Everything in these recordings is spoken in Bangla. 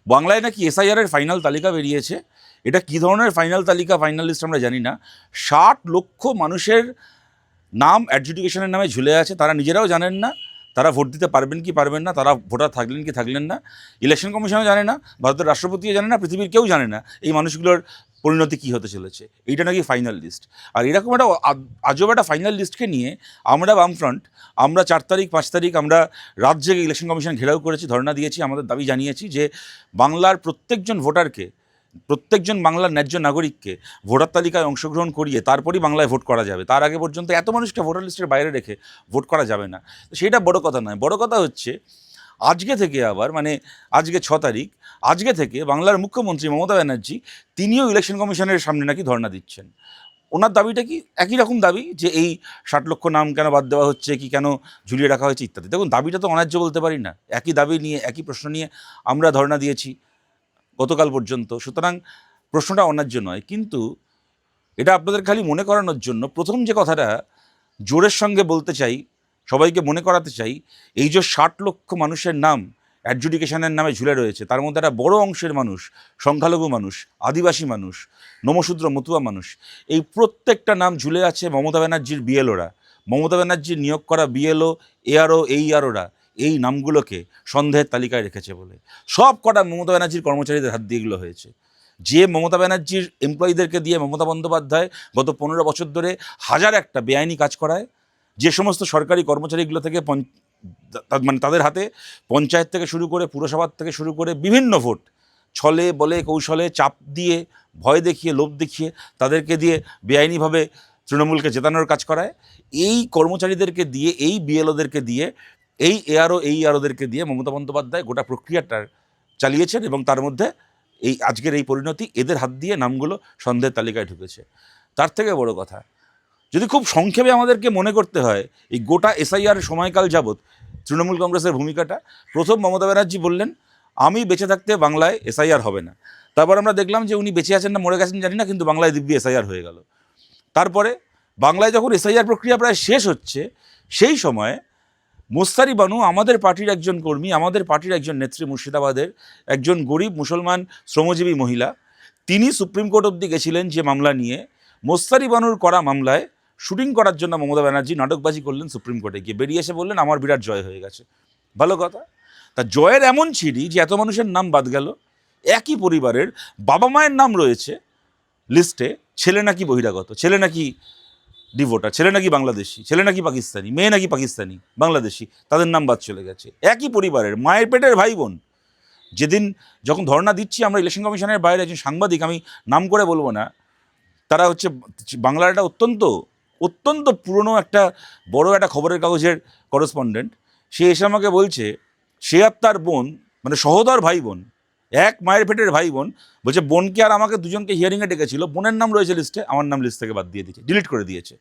বাংলায় নাকি এসআইআর ফাইনাল তালিকা বেরিয়েছে। এটা কী ধরনের ফাইনাল তালিকা, ফাইনাল লিস্ট আমরা জানি না। 60 লক্ষ মানুষের নাম অ্যাডজুডিকেশনের নামে ঝুলে আছে, তারা নিজেরাও জানেন না তারা ভোট দিতে পারবেন কি পারবেন না, তারা ভোটার থাকলেন কি থাকলেন না। ইলেকশন কমিশনও জানে না, ভারতের রাষ্ট্রপতিও জানে না, পৃথিবীর কেউ জানে না এই মানুষগুলোর পরিণতি কী হতে চলেছে। এইটা নাকি ফাইনাল লিস্ট। আর এরকম একটা আজব একটা ফাইনাল লিস্টকে নিয়ে আমরা বামফ্রন্ট, আমরা 4 তারিখ 5 তারিখ আমরা রাত জেগে ইলেকশন কমিশন ঘেরাও করেছি, ধর্ণা দিয়েছি, আমাদের দাবি জানিয়েছি যে বাংলার প্রত্যেকজন ভোটারকে, প্রত্যেকজন বাংলার ন্যায্য নাগরিককে ভোটার তালিকায় অংশগ্রহণ করিয়ে তারপরই বাংলায় ভোট করা যাবে। তার আগে পর্যন্ত এত মানুষকে ভোটার লিস্টের বাইরে রেখে ভোট করা যাবে না। সেটা বড় কথা নয়, বড় কথা হচ্ছে আজকে থেকে আবার আজকে 6 তারিখ, আজকে থেকে বাংলার মুখ্যমন্ত্রী মমতা ব্যানার্জি তিনিও ইলেকশন কমিশনের সামনে নাকি ধর্ণা দিচ্ছেন। ওনার দাবিটা কি একই রকম দাবি, যে এই 60 লক্ষ নাম কেন বাদ দেওয়া হচ্ছে, কি কেন ঝুলিয়ে রাখা হয়েছে ইত্যাদি। দেখুন, দাবিটা তো অন্যায্য বলতে পারি না, একই দাবি নিয়ে একই প্রশ্ন নিয়ে আমরা ধর্ণা দিয়েছি গতকাল পর্যন্ত, সুতরাং প্রশ্নটা অন্যায্য নয়। কিন্তু এটা আপনাদের খালি মনে করানোর জন্য প্রথম যে কথাটা জোরের সঙ্গে বলতে চাই, সবাইকে মনে করাতে চাই, এই যে 60 লক্ষ মানুষের নাম অ্যাডজুডিকেশনের নামে ঝুলে রয়েছে, তার মধ্যে একটা বড় অংশের মানুষ সংখ্যালঘু মানুষ, আদিবাসী মানুষ, নমশূদ্র মতুয়া মানুষ। এই প্রত্যেকটা নাম ঝুলে আছে মমতা ব্যানার্জির বিএলওরা, মমতা ব্যানার্জির নিয়োগ করা বিএলও, এআরও, এইআরওরা এই নামগুলোকে সন্দেহের তালিকায় রেখেছে বলে। সব কটা মমতা ব্যানার্জির কর্মচারীদের হাত দিয়ে এগুলো হয়েছে। যে মমতা ব্যানার্জির এমপ্লয়ীদেরকে দিয়ে মমতা বন্দ্যোপাধ্যায় গত 15 বছর ধরে হাজার একটা বেআইনি কাজ করায়, যে সমস্ত সরকারি কর্মচারীগুলো থেকে তাদের হাতে পঞ্চায়েত থেকে শুরু করে পুরসভার থেকে শুরু করে বিভিন্ন ভোট ছলে বলে কৌশলে চাপ দিয়ে ভয় দেখিয়ে লোভ দেখিয়ে তাদেরকে দিয়ে বেআইনিভাবে তৃণমূলকে জেতানোর কাজ করায়, এই কর্মচারীদেরকে দিয়ে, এই বিএলওদেরকে দিয়ে, এই এআরও, এইআরওদেরকে দিয়ে মমতা বন্দ্যোপাধ্যায় গোটা প্রক্রিয়াটা চালিয়েছেন। এবং তার মধ্যে এই আজকের এই পরিণতি, এদের হাত দিয়ে নামগুলো সন্দেহের তালিকায় ঢুকেছে। তার থেকে বড় কথা, যদি খুব সংক্ষেপে আমাদেরকে মনে করতে হয় এই গোটা এসআইআর সময়কাল যাবৎ তৃণমূল কংগ্রেসের ভূমিকাটা, প্রথম মমতা ব্যানার্জি বললেন আমি বেঁচে থাকতে বাংলায় এসআইআর হবে না। তারপর আমরা দেখলাম যে উনি বেঁচে আছেন না মরে গেছেন জানি না, কিন্তু বাংলায় দিব্যি এসআইআর হয়ে গেল। তারপরে বাংলায় যখন এসআইআর প্রক্রিয়া প্রায় শেষ হচ্ছে, সেই সময় মোস্তারি বানু, আমাদের পার্টির একজন কর্মী, আমাদের পার্টির একজন নেত্রী, মুর্শিদাবাদের একজন গরিব মুসলমান শ্রমজীবী মহিলা, তিনি সুপ্রিম কোর্ট অবধি গেছিলেন যে মামলা নিয়ে। মোস্তারি বানুর করা মামলায় শুটিং করার জন্য মমতা ব্যানার্জি নাটকবাজি করলেন সুপ্রিম কোর্টে গিয়ে, বেরিয়ে এসে বললেন আমার বিরাট জয় হয়ে গেছে। ভালো কথা। তা জয়ের এমন ছিরি যে এত মানুষের নাম বাদ গেল, একই পরিবারের বাবা মায়ের নাম রয়েছে লিস্টে, ছেলে নাকি বহিরাগত, ছেলে নাকি ডিভোটার, ছেলে নাকি বাংলাদেশি, ছেলে নাকি পাকিস্তানি, মেয়ে নাকি পাকিস্তানি বাংলাদেশি, তাদের নাম বাদ চলে গেছে। একই পরিবারের মায়ের পেটের ভাই বোন। যেদিন যখন ধর্ণা দিচ্ছি আমরা ইলেকশন কমিশনের বাইরে, একজন সাংবাদিক, আমি নাম করে বলবো না, তারা হচ্ছে বাংলার একটা অত্যন্ত পুরনো একটা বড় একটা খবরের কাগজের করেসপন্ডেন্ট, সে এসে আমাকে বলছে সে আর তার বোন, মানে সহোদর ভাই বোন, এক মায়ের পেটের ভাই বোন, বলছে বোনকে আর আমাকে দুজনকে হিয়ারিংয়ে ডেকেছিল, বোনের নাম রয়েছে লিস্টে, আমার নাম লিস্ট থেকে বাদ দিয়ে দিয়েছে, ডিলিট করে দিয়েছে।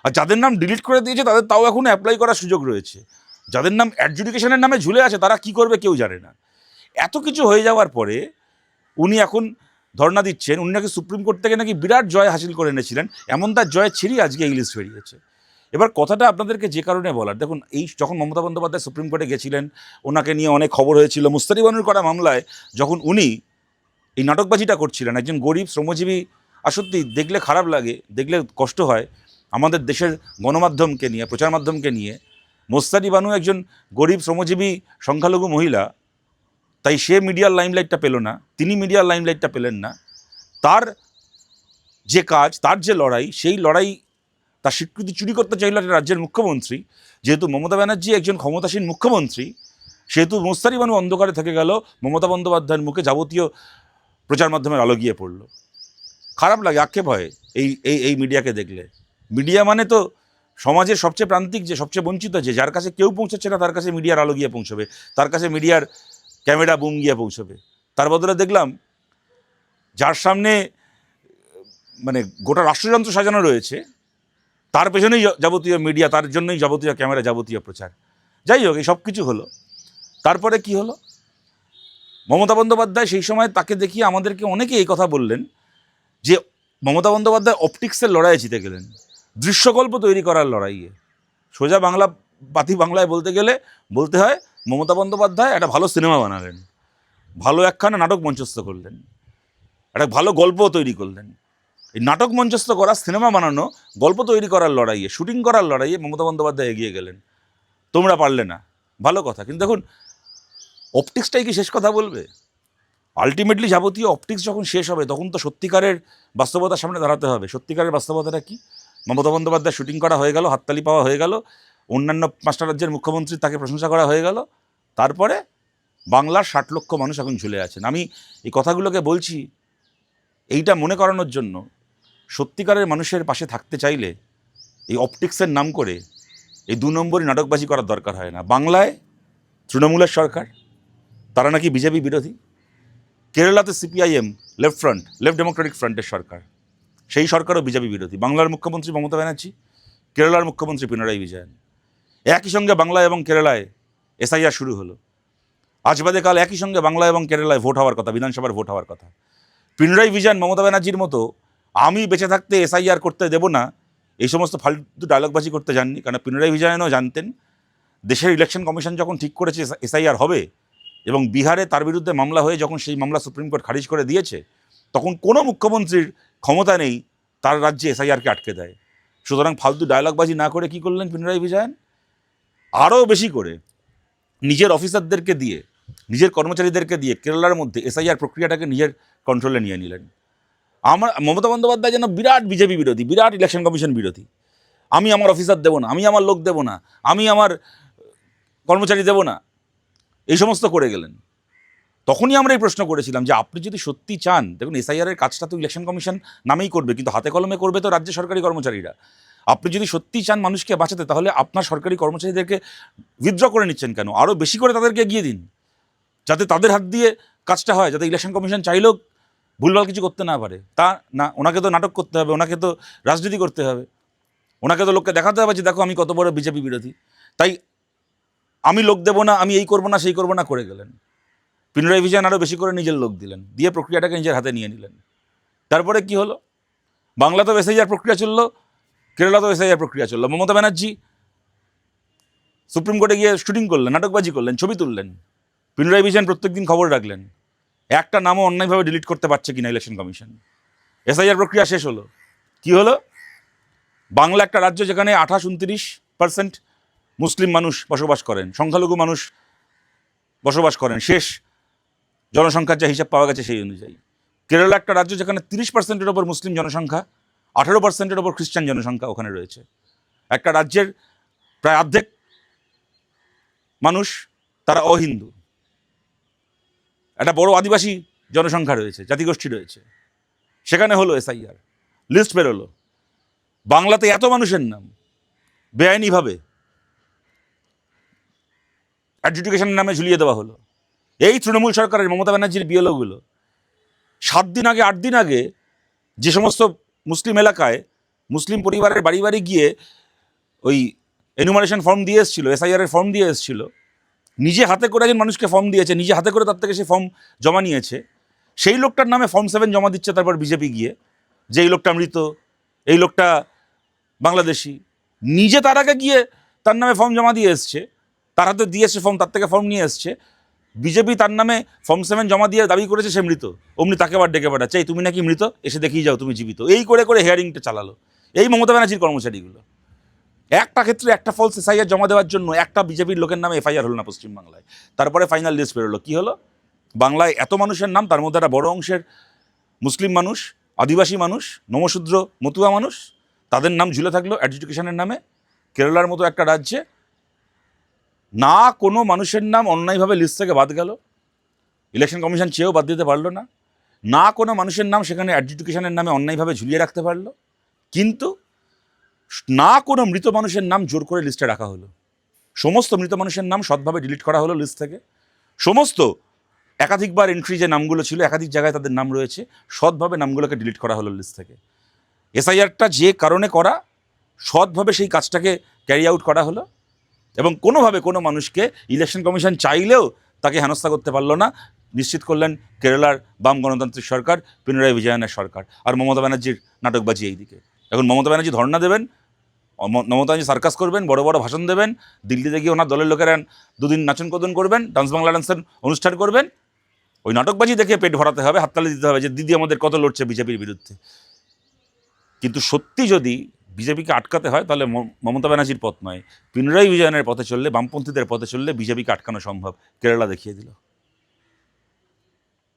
আর যাদের নাম ডিলিট করে দিয়েছে তাদের তাও এখন অ্যাপ্লাই করার সুযোগ রয়েছে। যাদের নাম অ্যাডজুডিকেশনের নামে ঝুলে আছে তারা কি করবে কেউ জানে না। এত কিছু হয়ে যাওয়ার পরে উনি এখন ধর্ণা দিচ্ছেন, উনি নাকি সুপ্রিম কোর্ট থেকে নাকি বিরাট জয় হাসিল করে এনেছিলেন, এমন তার জয় ছিঁড়ি আজকে এই লিস্ট বেরিয়েছে। এবার কথাটা আপনাদেরকে যে কারণে বলার, দেখুন এই যখন মমতা বন্দ্যোপাধ্যায় সুপ্রিম কোর্টে গেছিলেন, ওনাকে নিয়ে অনেক খবর হয়েছিল। মুস্তারি বানুর করা মামলায় যখন উনি এই নাটকবাজিটা করছিলেন, একজন গরিব শ্রমজীবী, আর সত্যি দেখলে খারাপ লাগে, দেখলে কষ্ট হয় আমাদের দেশের গণমাধ্যমকে নিয়ে, প্রচার মাধ্যমকে নিয়ে। মোস্তারি বানু একজন গরিব শ্রমজীবী সংখ্যালঘু মহিলা, তাই সে মিডিয়ার লাইমলাইটটা পেল না, তিনি মিডিয়ার লাইমলাইটটা পেলেন না। তার যে কাজ, তার যে লড়াই, সেই লড়াই, তার স্বীকৃতি চুরি করতে চাইল একটা রাজ্যের মুখ্যমন্ত্রী। যেহেতু মমতা ব্যানার্জি একজন ক্ষমতাসীন মুখ্যমন্ত্রী, সেহেতু মোস্তারি বানু অন্ধকারে থেকে গেল, মমতা বন্দ্যোপাধ্যায়ের মুখে যাবতীয় প্রচার মাধ্যমের আলো গিয়ে পড়ল। খারাপ লাগে, আক্ষেপ হয় এই এই এই মিডিয়াকে দেখলে। মিডিয়া মানে তো সমাজের সবচেয়ে প্রান্তিক, যে সবচেয়ে বঞ্চিত, যে যার কাছে কেউ পৌঁছাচ্ছে না তার কাছে মিডিয়ার আলো গিয়ে পৌঁছবে, তার কাছে মিডিয়ার ক্যামেরা বুম গিয়ে পৌঁছবে। তার বদলে দেখলাম যার সামনে মানে গোটা রাষ্ট্রযন্ত্র সাজানো রয়েছে, তার পেছনেই যাবতীয় মিডিয়া, তার জন্যই যাবতীয় ক্যামেরা, যাবতীয় প্রচার। যাই হোক, এই সব কিছু হলো। তারপরে কি হলো, মমতা বন্দ্যোপাধ্যায় সেই সময় তাকে দেখিয়ে আমাদেরকে অনেকে এই কথা বললেন যে মমতা বন্দ্যোপাধ্যায় অপটিক্সের লড়াইয়ে জিতে গেলেন, দৃশ্যকল্প তৈরি করার লড়াইয়ে। সোজা বাংলায় বলতে গেলে বলতে হয় মমতা বন্দ্যোপাধ্যায় একটা ভালো সিনেমা বানালেন। ভালো একখানা নাটক মঞ্চস্থ করলেন, একটা ভালো গল্প তৈরি করলেন। এই নাটক মঞ্চস্থ করা, সিনেমা বানানো, গল্প তৈরি করার লড়াইয়ে, শুটিং করার লড়াইয়ে মমতা বন্দ্যোপাধ্যায় এগিয়ে গেলেন। তোমরা পারলে না, ভালো কথা, কিন্তু দেখুন অপটিক্সটাই কি শেষ কথা বলবে? আলটিমেটলি যাবতীয় অপটিক্স যখন শেষ হবে তখন তো সত্যিকারের বাস্তবতার সামনে দাঁড়াতে হবে। সত্যিকারের বাস্তবতাটা কি? মমতা বন্দ্যোপাধ্যায় শুটিং করা হয়ে গেল, হাততালি পাওয়া হয়ে গেল, অন্যান্য 5টা রাজ্যের মুখ্যমন্ত্রী তাকে প্রশংসা করা হয়ে গেল, তারপরে বাংলার 60 লক্ষ মানুষ এখন ঝুলে আছেন। আমি এই কথাগুলোকে বলছি এইটা মনে করানোর জন্য, সত্যিকারের মানুষের পাশে থাকতে চাইলে এই অপটিক্সের নাম করে এই 2 নম্বরই নাটকবাজি করার দরকার হয় না। বাংলায় তৃণমূলের সরকার, তারা নাকি বিজেপি বিরোধী। কেরালাতে সিপিআইএম, লেফট ডেমোক্রেটিক ফ্রন্টের সরকার, সেই সরকারও বিজেপি বিরোধী। বাংলার মুখ্যমন্ত্রী মমতা ব্যানার্জি, কেরালার মুখ্যমন্ত্রী পিনারাই বিজয়ন। একই সঙ্গে বাংলা এবং কেরালায় এসআইআর শুরু হলো। আজ বাদে কাল একই সঙ্গে বাংলা এবং কেরালায় ভোট হওয়ার কথা, বিধানসভার ভোট হওয়ার কথা। পিনারাই বিজয়ন মমতা ব্যানার্জির মতো আমি বেঁচে থাকতে এসআইআর করতে দেব না এই সমস্ত ফালতু ডায়লগবাজি করতে যাননি। কারণ পিনারাই বিজয়নও জানতেন দেশের ইলেকশন কমিশন যখন ঠিক করেছে এসআইআর হবে এবং বিহারে তার বিরুদ্ধে মামলা হয়ে যখন সেই মামলা সুপ্রিম কোর্ট খারিজ করে দিয়েছে, তখন কোনো মুখ্যমন্ত্রীর ক্ষমতা নেই তার রাজ্যে এসআইআরকে আটকে দেয়। সুতরাং ফালতু ডায়লগবাজি না করে কি করলেন পিনারাই বিজয়ন? আরও বেশি করে নিজের অফিসারদেরকে দিয়ে, নিজের কর্মচারীদেরকে দিয়ে কেরালার মধ্যে এসআইআর প্রক্রিয়াটাকে নিজের কন্ট্রোলে নিয়ে নিলেন। আমার মমতা বন্দ্যোপাধ্যায় যেন বিরাট বিজেপি বিরোধী, বিরাট ইলেকশন কমিশন বিরোধী। আমি আমার অফিসার দেবো না, আমি আমার লোক দেবো না, আমি আমার কর্মচারী দেবো না, এই সমস্ত করে গেলেন। তখনই আমরা এই প্রশ্ন করেছিলাম যে আপনি যদি সত্যি চান, দেখুন এসআইআরের কাজটা তো ইলেকশন কমিশন নামেই করবে, কিন্তু হাতে কলমে করবে তো রাজ্য সরকারি কর্মচারীরা। আপনি যদি সত্যিই চান মানুষকে বাঁচাতে, তাহলে আপনার সরকারি কর্মচারীদেরকে উইথড্র করে নিচ্ছেন কেন? আরও বেশি করে তাদেরকে এগিয়ে দিন, যাতে তাদের হাত দিয়ে কাজটা হয়, যাতে ইলেকশন কমিশন চাইলেও ভুলভাল কিছু করতে না পারে। তা না, ওনাকে তো নাটক করতে হবে, ওনাকে তো রাজনীতি করতে হবে, ওনাকে তো লোককে দেখাতে হবে যে দেখো আমি কত বড় বিজেপি বিরোধী। তাই আমি লোক দেবো না, আমি এই করবো না, সেই করবো না করে গেলেন। পিনারাই বিজয়ন আরও বেশি করে নিজের লোক দিলেন, দিয়ে প্রক্রিয়াটাকে নিজের হাতে নিয়ে নিলেন। তারপরে কি হলো? বাংলাতেও এসআইআর প্রক্রিয়া চললো, কেরালাতেও এসআইআর প্রক্রিয়া চললো। মমতা ব্যানার্জি সুপ্রিম কোর্টে গিয়ে শুটিং করলেন, নাটকবাজি করলেন, ছবি তুললেন। পিনারাই বিজয়ন প্রত্যেকদিন খবর রাখলেন একটা নামও অন্যায়ভাবে ডিলিট করতে পারছে কিনা ইলেকশন কমিশন। এসআইআর প্রক্রিয়া শেষ হলো, কি হলো? বাংলা একটা রাজ্য যেখানে 28-29% মুসলিম মানুষ বসবাস করেন, সংখ্যালঘু মানুষ বসবাস করেন, শেষ জনসংখ্যার যা হিসাব পাওয়া গেছে সেই অনুযায়ী। কেরালা একটা রাজ্য যেখানে 30%-এর ওপর মুসলিম জনসংখ্যা, 18%-এর ওপর খ্রিস্টান জনসংখ্যা ওখানে রয়েছে। একটা রাজ্যের প্রায় অর্ধেক মানুষ তারা অহিন্দু, একটা বড় আদিবাসী জনসংখ্যা রয়েছে, জাতিগোষ্ঠী রয়েছে। সেখানে হলো এসআইআর, লিস্ট বেরোলো। বাংলাতে এত মানুষের নাম বেআইনিভাবে অ্যাডজুডিকেশনের নামে ঝুলিয়ে দেওয়া হলো। এই তৃণমূল সরকারের মমতা ব্যানার্জির বিএলওগুলো 7 দিন আগে 8 দিন আগে যে সমস্ত মুসলিম এলাকায় মুসলিম পরিবারের বাড়ি বাড়ি গিয়ে ওই এনুমারেশন ফর্ম দিয়ে এসেছিল, এসআইআরের ফর্ম দিয়ে এসেছিল, নিজে হাতে করে একজন মানুষকে ফর্ম দিয়েছে, নিজে হাতে করে তার থেকে সে ফর্ম জমা নিয়েছে, সেই লোকটার নামে ফর্ম 7 জমা দিচ্ছে তারপর বিজেপি গিয়ে, যে এই লোকটা মৃত, এই লোকটা বাংলাদেশি। নিজে তার আগে গিয়ে তার নামে ফর্ম জমা দিয়ে এসছে, তার হাতে দিয়েছে ফর্ম, তার থেকে ফর্ম নিয়ে এসছে। বিজেপি তার নামে ফর্ম 7 জমা দিয়ে দাবি করেছে সে মৃত, অমনি তাকে আবার ডেকে পাঠাচ্ছে, এই তুমি নাকি মৃত, এসে দেখিয়ে যাও তুমি জীবিত। এই করে করে হেয়ারিংটা চালালো এই মমতা ব্যানার্জির কর্মচারীগুলো। একটা ক্ষেত্রে একটা ফলস এসআইআর জমা দেওয়ার জন্য একটা বিজেপির লোকের নামে এফআইআর হলো না পশ্চিমবাংলায়। তারপরে ফাইনাল লিস্ট বেরোলো, কী হলো? বাংলায় এত মানুষের নাম, তার মধ্যে একটা বড় অংশের মুসলিম মানুষ, আদিবাসী মানুষ, নমশূদ্র মতুয়া মানুষ, তাদের নাম ঝুলে থাকলো অ্যাডজুডিকেশনের নামে। কেরালার মতো একটা রাজ্যে না কোনো মানুষের নাম অন্যায়ভাবে লিস্ট থেকে বাদ গেল, ইলেকশন কমিশন চেয়েও বাদ দিতে পারলো না, না কোনো মানুষের নাম সেখানে অ্যাডজুডিকেশনের নামে অন্যায়ভাবে ঝুলিয়ে রাখতে পারলো, কিন্তু না কোনো মৃত মানুষের নাম জোর করে লিস্টে রাখা হলো। সমস্ত মৃত মানুষের নাম সৎভাবে ডিলিট করা হলো লিস্ট থেকে। সমস্ত একাধিকবার এন্ট্রি যে নামগুলো ছিল, একাধিক জায়গায় তাদের নাম রয়েছে, সৎভাবে নামগুলোকে ডিলিট করা হলো লিস্ট থেকে। এসআইআরটা যে কারণে করা, সৎভাবে সেই কাজটাকে ক্যারি আউট করা হলো, এবং কোনোভাবে কোনো মানুষকে ইলেকশন কমিশন চাইলেও তাকে হেনস্থা করতে পারলো না, নিশ্চিত করলেন কেরালার বাম গণতান্ত্রিক সরকার, পিনারাই বিজয়নের সরকার। আর মমতা ব্যানার্জির নাটকবাজি এই দিকে। এখন মমতা ব্যানার্জি ধর্ণা দেবেন, মমতা ব্যানার্জি সার্কাস করবেন, বড় বড় ভাষণ দেবেন, দিল্লিতে গিয়ে ওনার দলের লোকেরা 2 দিন নাচন কদন করবেন, ডান্স বাংলা ডান্সের অনুষ্ঠান করবেন, ওই নাটকবাজি দেখে পেট ভরাতে হবে, হাততালি দিতে হবে যে দিদি আমাদের কত লড়ছে বিজেপির বিরুদ্ধে। কিন্তু সত্যি যদি বিজেপিকে আটকাতে হয় তাহলে মমতা ব্যানার্জির পথ নয়, পিনারাই বিজয়নের পথে চললে, বামপন্থীদের পথে চললে বিজেপিকে আটকানো সম্ভব। কেরালা দেখিয়ে দিল।